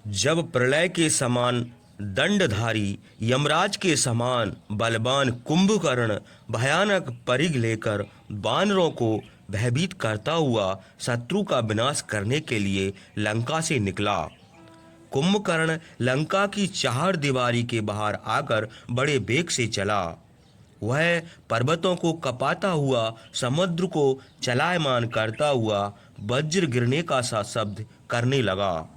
जब प्रलय के समान दंडधारी यमराज के समान बलवान कुंभकर्ण भयानक परिघ लेकर वानरों को भयभीत करता हुआ शत्रु का विनाश करने के लिए लंका से निकला। कुंभकर्ण लंका की चार दीवारी के बाहर आकर बड़े वेग से चला। वह पर्वतों को कपाता हुआ, समुद्र को चलायमान करता हुआ वज्र गिरने का सा शब्द करने लगा।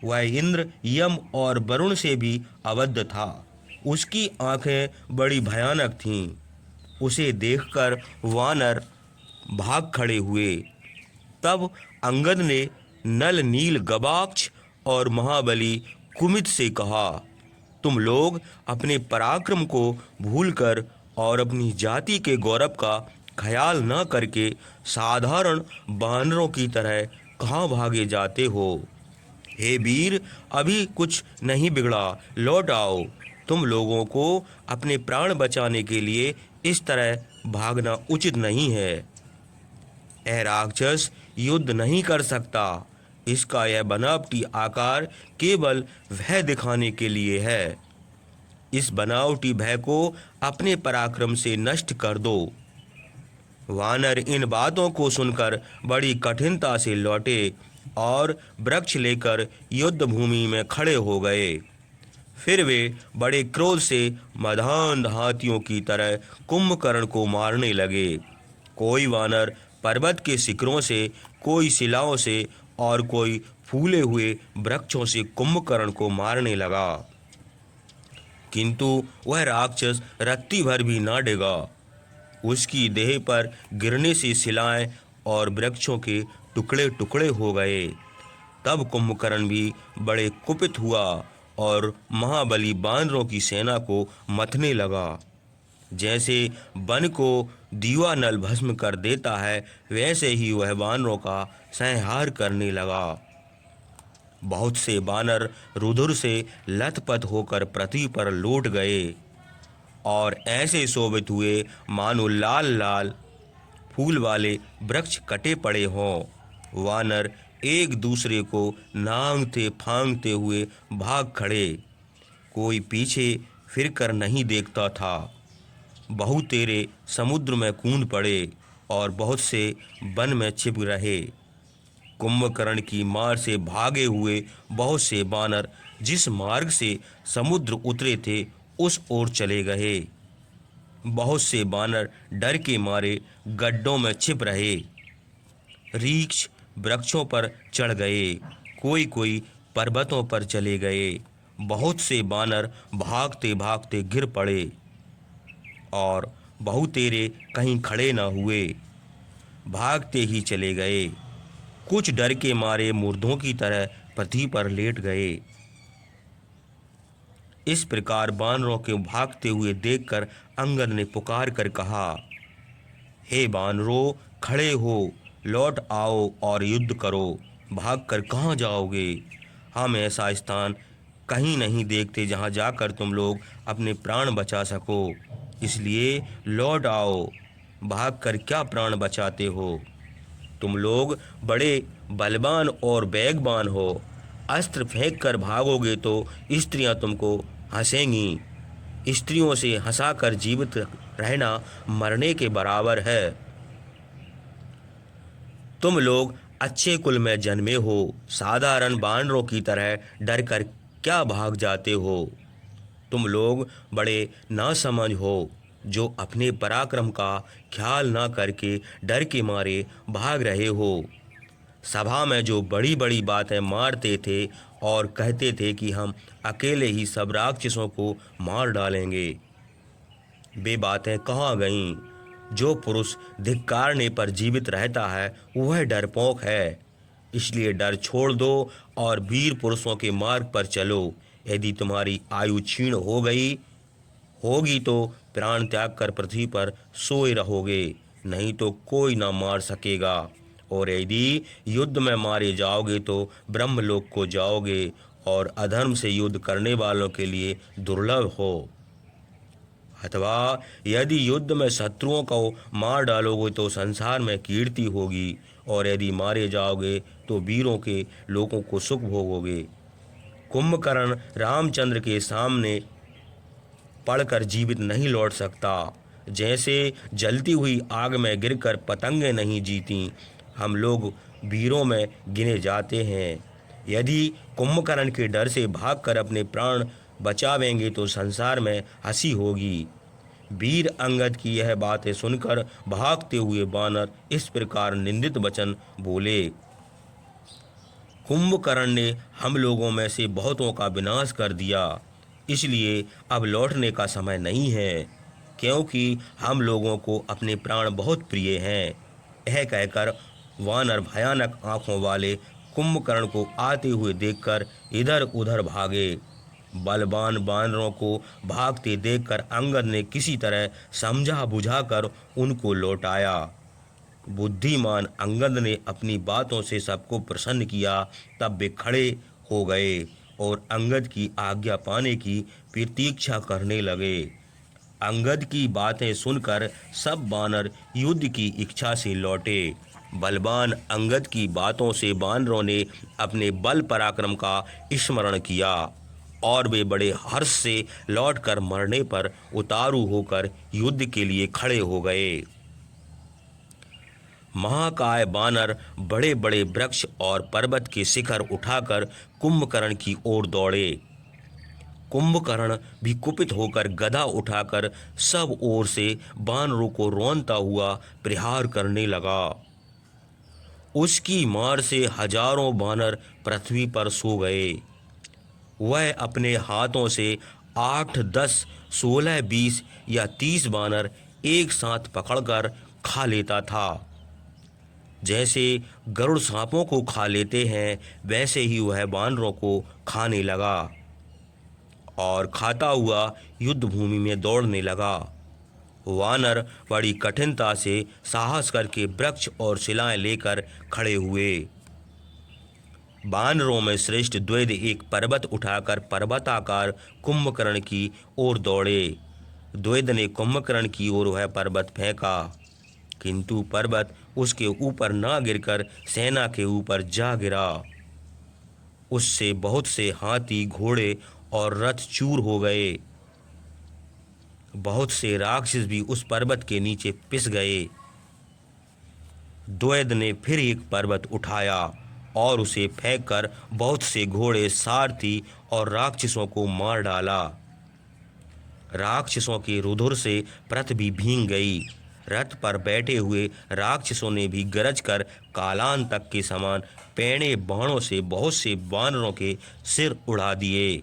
वह इंद्र, यम और वरुण से भी अवध था। उसकी आंखें बड़ी भयानक थीं। उसे देखकर वानर भाग खड़े हुए। तब अंगद ने नल नील गवाक्ष और महाबली कुमित से कहा, तुम लोग अपने पराक्रम को भूलकर और अपनी जाति के गौरव का ख्याल न करके साधारण बानरों की तरह कहाँ भागे जाते हो। हे वीर, अभी कुछ नहीं बिगड़ा, लौट आओ। तुम लोगों को अपने प्राण बचाने के लिए इस तरह भागना उचित नहीं है। यह राक्षस युद्ध नहीं कर सकता। इसका यह बनावटी आकार केवल भय दिखाने के लिए है। इस बनावटी भय को अपने पराक्रम से नष्ट कर दो। वानर इन बातों को सुनकर बड़ी कठिनता से लौटे और वृक्ष लेकर युद्ध भूमि में खड़े हो गए। फिर वे बड़े क्रोध से मदान्ध हाथियों की तरह कुंभकर्ण को मारने लगे। कोई वानर पर्वत के शिखरों से, कोई शिलाओं से और कोई फूले हुए वृक्षों से कुंभकर्ण को मारने लगा, किंतु वह राक्षस रत्ती भर भी ना डिगा। उसकी देह पर गिरने से शिलाएं और वृक्षों के टुकड़े टुकड़े हो गए। तब कुंभकर्ण भी बड़े कुपित हुआ और महाबली बानरों की सेना को मथने लगा। जैसे वन को दीवानल भस्म कर देता है, वैसे ही वह बानरों का संहार करने लगा। बहुत से बानर रुधिर से लथपथ होकर पृथ्वी पर लौट गए और ऐसे शोभित हुए मानो लाल लाल फूल वाले वृक्ष कटे पड़े हों। वानर एक दूसरे को नांगते फांगते हुए भाग खड़े। कोई पीछे फिरकर नहीं देखता था। बहुतेरे समुद्र में कूद पड़े और बहुत से वन में छिप रहे। कुंभकर्ण की मार से भागे हुए बहुत से बानर जिस मार्ग से समुद्र उतरे थे उस ओर चले गए। बहुत से बानर डर के मारे गड्ढों में छिप रहे। रीछ वृक्षों पर चढ़ गए, कोई कोई पर्वतों पर चले गए। बहुत से बानर भागते भागते गिर पड़े और बहुतेरे कहीं खड़े न हुए, भागते ही चले गए। कुछ डर के मारे मुर्दों की तरह पृथ्वी पर लेट गए। इस प्रकार बानरों के भागते हुए देखकर अंगद ने पुकार कर कहा, हे बानरों, खड़े हो, लौट आओ और युद्ध करो। भागकर कहाँ जाओगे? हम ऐसा स्थान कहीं नहीं देखते जहाँ जाकर तुम लोग अपने प्राण बचा सको। इसलिए लौट आओ। भागकर क्या प्राण बचाते हो? तुम लोग बड़े बलवान और वेगवान हो। अस्त्र फेंक कर भागोगे तो स्त्रियां तुमको हंसेंगी। स्त्रियों से हंसाकर जीवित रहना मरने के बराबर है। तुम लोग अच्छे कुल में जन्मे हो, साधारण बानरों की तरह डर कर क्या भाग जाते हो? तुम लोग बड़े नासमझ हो जो अपने पराक्रम का ख्याल ना करके डर के मारे भाग रहे हो। सभा में जो बड़ी बड़ी बातें मारते थे और कहते थे कि हम अकेले ही सब राक्षसों को मार डालेंगे, वे बातें कहाँ गईं? जो पुरुष धिक्कारने पर जीवित रहता है वह डरपोक है। इसलिए डर छोड़ दो और वीर पुरुषों के मार्ग पर चलो। यदि तुम्हारी आयु क्षीण हो गई होगी तो प्राण त्याग कर पृथ्वी पर सोए रहोगे, नहीं तो कोई ना मार सकेगा। और यदि युद्ध में मारे जाओगे तो ब्रह्मलोक को जाओगे और अधर्म से युद्ध करने वालों के लिए दुर्लभ हो। अथवा यदि युद्ध में शत्रुओं को मार डालोगे तो संसार में कीर्ति होगी, और यदि मारे जाओगे तो वीरों के लोगों को सुख भोगोगे। कुंभकर्ण रामचंद्र के सामने पड़कर जीवित नहीं लौट सकता। जैसे जलती हुई आग में गिरकर पतंगें नहीं जीती, हम लोग वीरों में गिने जाते हैं। यदि कुंभकर्ण के डर से भागकर अपने प्राण बचावेंगे तो संसार में हंसी होगी। वीर अंगद की यह बातें सुनकर भागते हुए बानर इस प्रकार निंदित वचन बोले। कुंभकर्ण ने हम लोगों में से बहुतों का विनाश कर दिया, इसलिए अब लौटने का समय नहीं है, क्योंकि हम लोगों को अपने प्राण बहुत प्रिय हैं। यह कहकर वानर भयानक आंखों वाले कुंभकर्ण को आते हुए देखकर इधर उधर भागे। बलवान बानरों को भागते देखकर अंगद ने किसी तरह समझा बुझाकर उनको लौटाया। बुद्धिमान अंगद ने अपनी बातों से सबको प्रसन्न किया। तब वे खड़े हो गए और अंगद की आज्ञा पाने की प्रतीक्षा करने लगे। अंगद की बातें सुनकर सब बानर युद्ध की इच्छा से लौटे। बलवान अंगद की बातों से बानरों ने अपने बल पराक्रम का स्मरण किया और वे बड़े हर्ष से लौटकर मरने पर उतारू होकर युद्ध के लिए खड़े हो गए। महाकाय बानर बड़े बड़े वृक्ष और पर्वत के शिखर उठाकर कुंभकर्ण की ओर दौड़े। कुंभकर्ण भी कुपित होकर गदा उठाकर सब ओर से बानरों को रौंदता हुआ प्रहार करने लगा। उसकी मार से हजारों बानर पृथ्वी पर सो गए। वह अपने हाथों से 8, 10, 16, 20 या 30 बानर एक साथ पकड़कर खा लेता था। जैसे गरुड़ सांपों को खा लेते हैं, वैसे ही वह बानरों को खाने लगा और खाता हुआ युद्ध भूमि में दौड़ने लगा। वानर बड़ी कठिनता से साहस करके वृक्ष और शिलाएं लेकर खड़े हुए। बानरों में श्रेष्ठ द्वैध एक पर्वत उठाकर पर्वताकार कुंभकर्ण की ओर दौड़े। द्वैध ने कुंभकर्ण की ओर वह पर्वत फेंका, किंतु पर्वत उसके ऊपर ना गिरकर सेना के ऊपर जा गिरा। उससे बहुत से हाथी, घोड़े और रथ चूर हो गए। बहुत से राक्षस भी उस पर्वत के नीचे पिस गए। द्वैध ने फिर एक पर्वत उठाया और उसे फेंककर बहुत से घोड़े, सारथी और राक्षसों को मार डाला। राक्षसों के रुधिर से पृथ्वी भीग गई। रथ पर बैठे हुए राक्षसों ने भी गरज कर कालान तक के समान पैने बाणों से बहुत से बानरों के सिर उड़ा दिए।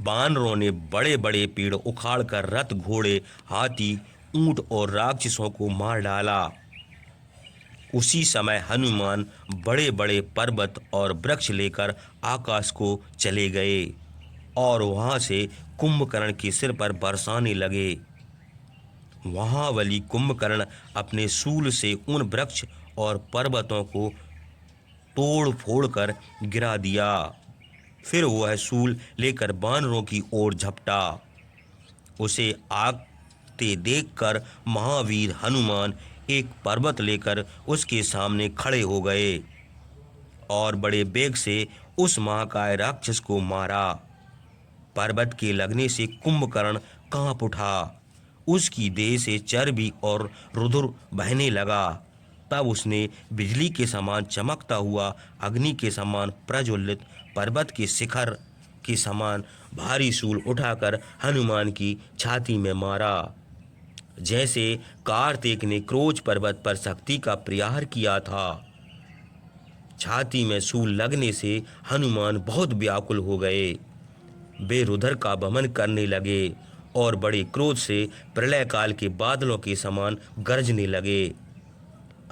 बानरों ने बड़े बड़े पेड़ उखाड़कर रथ, घोड़े, हाथी, ऊंट और राक्षसों को मार डाला। उसी समय हनुमान बड़े बड़े पर्वत और वृक्ष लेकर आकाश को चले गए और वहां से कुंभकर्ण के सिर पर बरसाने लगे। महाबली कुंभकर्ण अपने शूल से उन वृक्ष और पर्वतों को तोड़ फोड़ कर गिरा दिया। फिर वह शूल लेकर बानरों की ओर झपटा। उसे आते देखकर महावीर हनुमान एक पर्वत लेकर उसके सामने खड़े हो गए और बड़े वेग से उस महाकाय राक्षस को मारा। पर्वत के लगने से कुंभकर्ण कांप उठा। उसकी देह से चर्बी और रुधिर बहने लगा। तब उसने बिजली के समान चमकता हुआ, अग्नि के समान प्रज्वलित, पर्वत के शिखर के समान भारी शूल उठाकर हनुमान की छाती में मारा। जैसे कार्तिक ने क्रोच पर्वत पर शक्ति का प्रहार किया था। छाती में शूल लगने से हनुमान बहुत व्याकुल हो गए। वे रुधिर का वमन करने लगे और बड़े क्रोध से प्रलय काल के बादलों के समान गरजने लगे।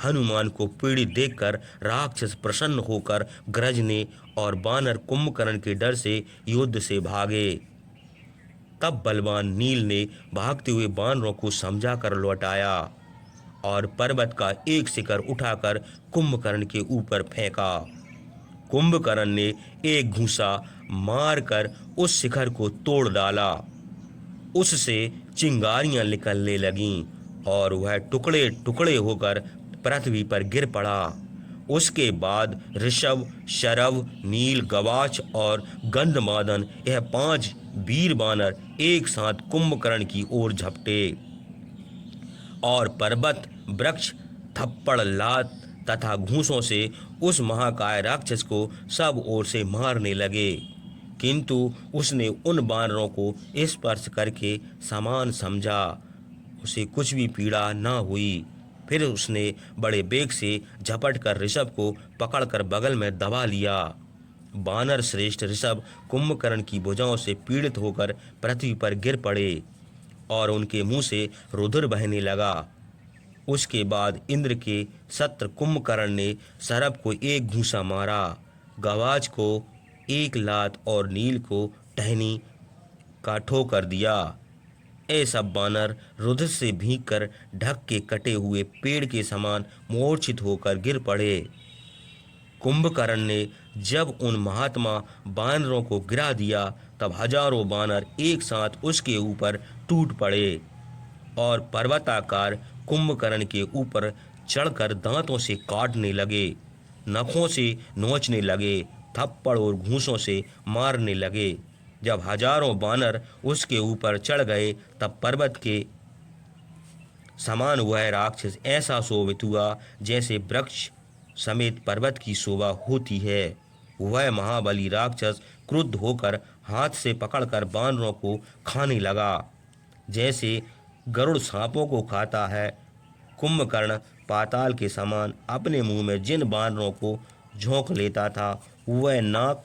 हनुमान को पीड़ित देखकर राक्षस प्रसन्न होकर गरजने और बानर कुंभकर्ण के डर से युद्ध से भागे। तब बलवान नील ने भागते हुए बानरों को समझा कर लौटाया और पर्वत का एक शिखर उठाकर कुंभकर्ण के ऊपर फेंका। कुंभकर्ण ने एक घूंसा मारकर उस शिखर को तोड़ डाला। उससे चिंगारियां निकलने लगीं और वह टुकड़े टुकड़े होकर पृथ्वी पर गिर पड़ा। उसके बाद ऋषभ, शरभ, नील, गवाक्ष और गंधमादन, यह 5 वीर बानर एक साथ कुंभकर्ण की ओर झपटे और पर्वत, वृक्ष, थप्पड़, लात तथा घूंसों से उस महाकाय राक्षस को सब ओर से मारने लगे। किंतु उसने उन बानरों को स्पर्श करके समान समझा, उसे कुछ भी पीड़ा न हुई। फिर उसने बड़े बेग से झपट कर ऋषभ को पकड़कर बगल में दबा लिया। बानर श्रेष्ठ ऋषभ कुंभकर्ण की भुजाओं से पीड़ित होकर पृथ्वी पर गिर पड़े और उनके मुंह से रुधिर बहने लगा। उसके बाद इंद्र के सत्र कुंभकर्ण ने सरभ को एक घूंसा मारा, गवाज को एक लात और नील को टहनी का ठोकर दिया। ये सब बानर रुधिर से भीग कर ढक के कटे हुए पेड़ के समान मूर्छित होकर गिर पड़े। कुंभकर्ण ने जब उन महात्मा बानरों को गिरा दिया तब हजारों बानर एक साथ उसके ऊपर टूट पड़े और पर्वताकार कुंभकर्ण के ऊपर चढ़कर दांतों से काटने लगे, नखों से नोचने लगे, थप्पड़ और घूंसों से मारने लगे। जब हजारों बानर उसके ऊपर चढ़ गए तब पर्वत के समान वह राक्षस ऐसा शोभित हुआ जैसे वृक्ष समेत पर्वत की शोभा होती है। वह महाबली राक्षस क्रुद्ध होकर हाथ से पकड़कर बानरों को खाने लगा, जैसे गरुड़ सांपों को खाता है। कुंभकर्ण पाताल के समान अपने मुंह में जिन बानरों को झोंक लेता था, वह नाक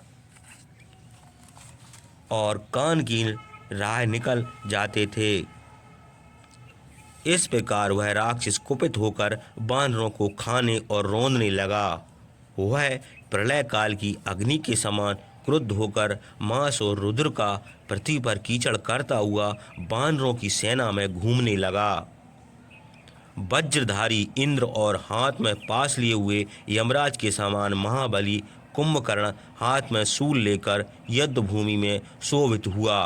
और कान की राह निकल जाते थे। इस प्रकार वह राक्षस कुपित होकर बानरों को खाने और रौंदने लगा। वह प्रलय काल की अग्नि के समान क्रुद्ध होकर मांस और रुद्र का पृथ्वी पर कीचड़ करता हुआ बानरों की सेना में घूमने लगा। वज्रधारी इंद्र और हाथ में पास लिए हुए यमराज के समान महाबली कुंभकर्ण हाथ में शूल लेकर युद्ध भूमि में शोभित हुआ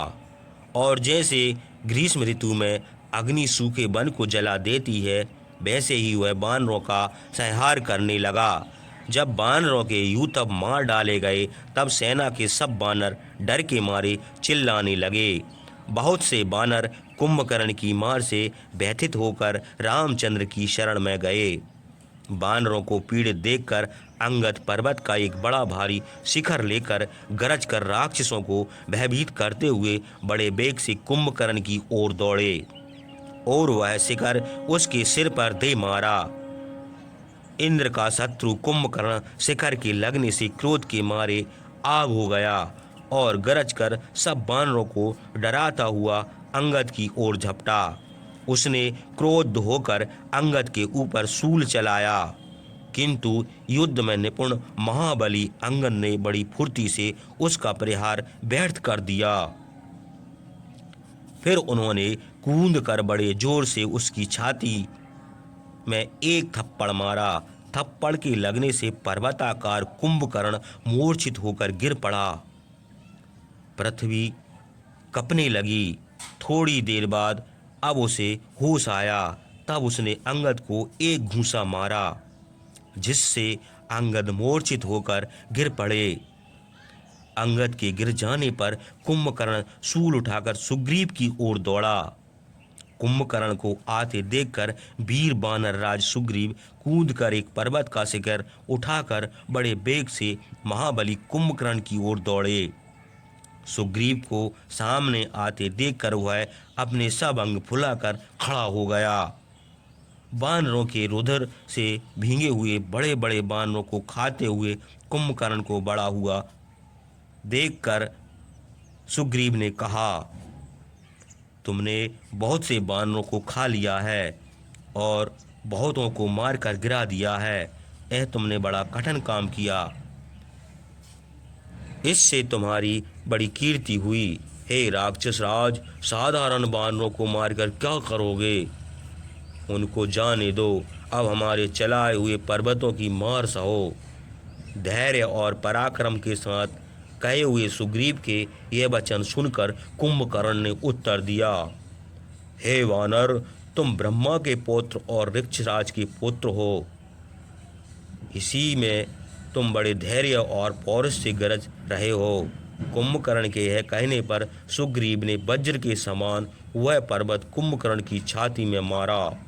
और जैसे ग्रीष्म ऋतु में अग्नि सूखे वन को जला देती है, वैसे ही वह बानरों का संहार करने लगा। जब बानरों के यूतब मार डाले गए तब सेना के सब बानर डर के मारे चिल्लाने लगे। बहुत से बानर कुंभकर्ण की मार से व्यथित होकर रामचंद्र की शरण में गए। बानरों को पीड़ित देखकर अंगद पर्वत का एक बड़ा भारी शिखर लेकर गरज कर राक्षसों को भयभीत करते हुए बड़े बेग से कुंभकर्ण की ओर दौड़े और वह शिखर उसके सिर पर दे मारा। इंद्र का शत्रु कुंभकर्ण शिखर के लगने से क्रोध के मारे आग हो गया और गरज कर सब बानरों को डराता हुआ अंगद की ओर झपटा। उसने क्रोध होकर अंगद के ऊपर शूल चलाया, किंतु युद्ध में निपुण महाबली अंगद ने बड़ी फुर्ती से उसका प्रहार व्यर्थ कर दिया। फिर उन्होंने कूद कर बड़े जोर से उसकी छाती में एक थप्पड़ मारा। थप्पड़ के लगने से पर्वताकार कुंभकर्ण मूर्छित होकर गिर पड़ा। पृथ्वी कँपने लगी। थोड़ी देर बाद अब उसे होश आया। तब उसने अंगद को एक घूंसा मारा, जिससे अंगद मूर्छित होकर गिर पड़े। अंगद के गिर जाने पर कुंभकर्ण शूल उठाकर सुग्रीव की ओर दौड़ा। कुंभकर्ण को आते देखकर वीर बानर राज सुग्रीव कूदकर एक पर्वत का शिखर उठाकर बड़े बेग से महाबली कुंभकर्ण की ओर दौड़े। सुग्रीव को सामने आते देखकर वह अपने सब अंग फुलाकर खड़ा हो गया। बानरों के रुधिर से भीगे हुए बड़े बड़े बानरों को खाते हुए कुंभकर्ण को बड़ा हुआ देखकर सुग्रीव ने कहा, तुमने बहुत से बानरों को खा लिया है और बहुतों को मारकर गिरा दिया है। यह तुमने बड़ा कठिन काम किया। इससे तुम्हारी बड़ी कीर्ति हुई। हे राक्षस राज, साधारण बानरों को मारकर क्या करोगे? उनको जाने दो। अब हमारे चलाए हुए पर्वतों की मार सहो। धैर्य और पराक्रम के साथ कहे हुए सुग्रीव के ये वचन सुनकर कुंभकर्ण ने उत्तर दिया, हे वानर, तुम ब्रह्मा के पुत्र और ऋक्षराज के पुत्र हो। इसी में तुम बड़े धैर्य और पौरुष से गरज रहे हो। कुंभकर्ण के यह कहने पर सुग्रीव ने वज्र के समान वह पर्वत कुंभकर्ण की छाती में मारा